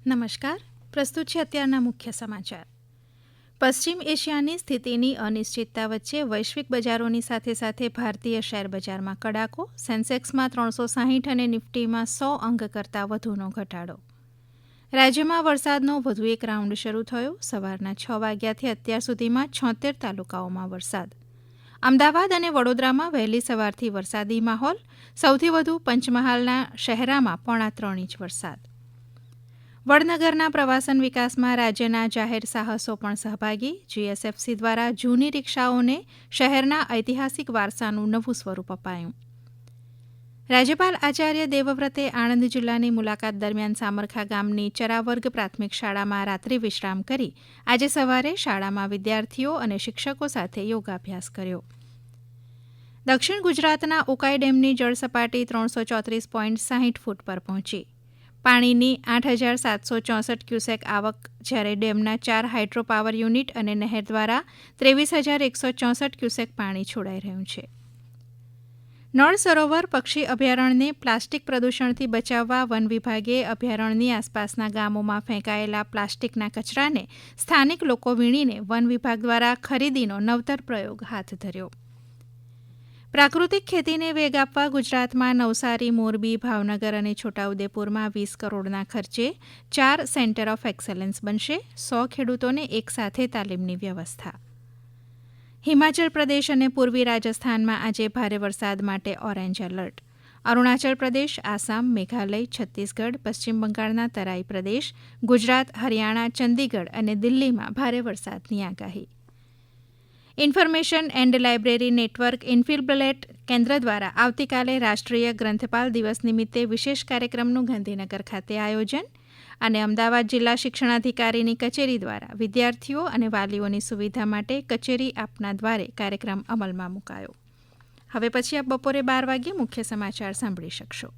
નમસ્કાર. પ્રસ્તુત છે અત્યારના મુખ્ય સમાચાર. પશ્ચિમ એશિયાની સ્થિતિની અનિશ્ચિતતા વચ્ચે વૈશ્વિક બજારોની સાથે સાથે ભારતીય શેર બજારમાં કડાકો. સેન્સેક્સમાં 360 અને નિફ્ટીમાં 100 અંક કરતાં વધુનો ઘટાડો. રાજ્યમાં વરસાદનો વધુ એક રાઉન્ડ શરૂ થયો. સવારના 6 વાગ્યાથી અત્યાર સુધીમાં 76 તાલુકાઓમાં વરસાદ. અમદાવાદ અને વડોદરામાં વહેલી સવારથી વરસાદી માહોલ. સૌથી વધુ પંચમહાલના શહેરામાં 3.5 ઇંચ વરસાદ. વડનગરના પ્રવાસન વિકાસમાં રાજ્યના જાહેર સાહસો પણ સહભાગી. જીએસએફસી દ્વારા જૂની રિક્ષાઓને શહેરના ઐતિહાસિક વારસાનું નવું સ્વરૂપ અપાયું. રાજ્યપાલ આચાર્ય દેવવ્રતે આણંદ જિલ્લાની મુલાકાત દરમિયાન સામરખા ગામની ચરાવર્ગ પ્રાથમિક શાળામાં રાત્રિ વિશ્રામ કરી આજે સવારે શાળામાં વિદ્યાર્થીઓ અને શિક્ષકો સાથે યોગાભ્યાસ કર્યો. દક્ષિણ ગુજરાતના ઉકાઈ ડેમની જળસપાટી 334.60 ફૂટ પર પહોંચી. પાણીની 8,764 ક્યુસેક આવક, જ્યારે ડેમના 4 હાઇડ્રો પાવર યુનિટ અને નહેર દ્વારા 23,164 ક્યુસેક પાણી છોડાઈ રહ્યું છે. નળ સરોવર પક્ષી અભયારણ્યને પ્લાસ્ટિક પ્રદૂષણથી બચાવવા વન વિભાગે અભયારણ્યની આસપાસના ગામોમાં ફેંકાયેલા પ્લાસ્ટિકના કચરાને સ્થાનિક લોકો વીણીને વન વિભાગ દ્વારા ખરીદીનો નવતર પ્રયોગ હાથ ધર્યો. પ્રાકૃતિક ખેતીને વેગ આપવા ગુજરાતમાં નવસારી, મોરબી, ભાવનગર અને છોટાઉદેપુરમાં 20 કરોડના ખર્ચે 4 સેન્ટર ઓફ એક્સલન્સ બનશે. 100 ખેડૂતોને એકસાથે તાલીમની વ્યવસ્થા. હિમાચલ પ્રદેશ અને પૂર્વી રાજસ્થાનમાં આજે ભારે વરસાદ માટે ઓરેન્જ એલર્ટ. અરુણાચલ પ્રદેશ, આસામ, મેઘાલય, છત્તીસગઢ, પશ્ચિમ બંગાળના તરાઈ પ્રદેશ, ગુજરાત, હરિયાણા, ચંદીગઢ અને દિલ્હીમાં ભારે વરસાદની આગાહી. ઇન્ફોર્મેશન એન્ડ લાઇબ્રેરી નેટવર્ક ઇન્ફિલ્બ્લેટ કેન્દ્ર દ્વારા આવતીકાલે રાષ્ટ્રીય ગ્રંથપાલ દિવસ નિમિત્તે વિશેષ કાર્યક્રમનું ગાંધીનગર ખાતે આયોજન. અને અમદાવાદ જિલ્લા શિક્ષણાધિકારીની કચેરી દ્વારા વિદ્યાર્થીઓ અને વાલીઓની સુવિધા માટે કચેરી આપના દ્વારે કાર્યક્રમ અમલમાં મુકાયો. હવે પછી આપ બપોરે 12 વાગ્યે મુખ્ય સમાચાર સાંભળી શકશો.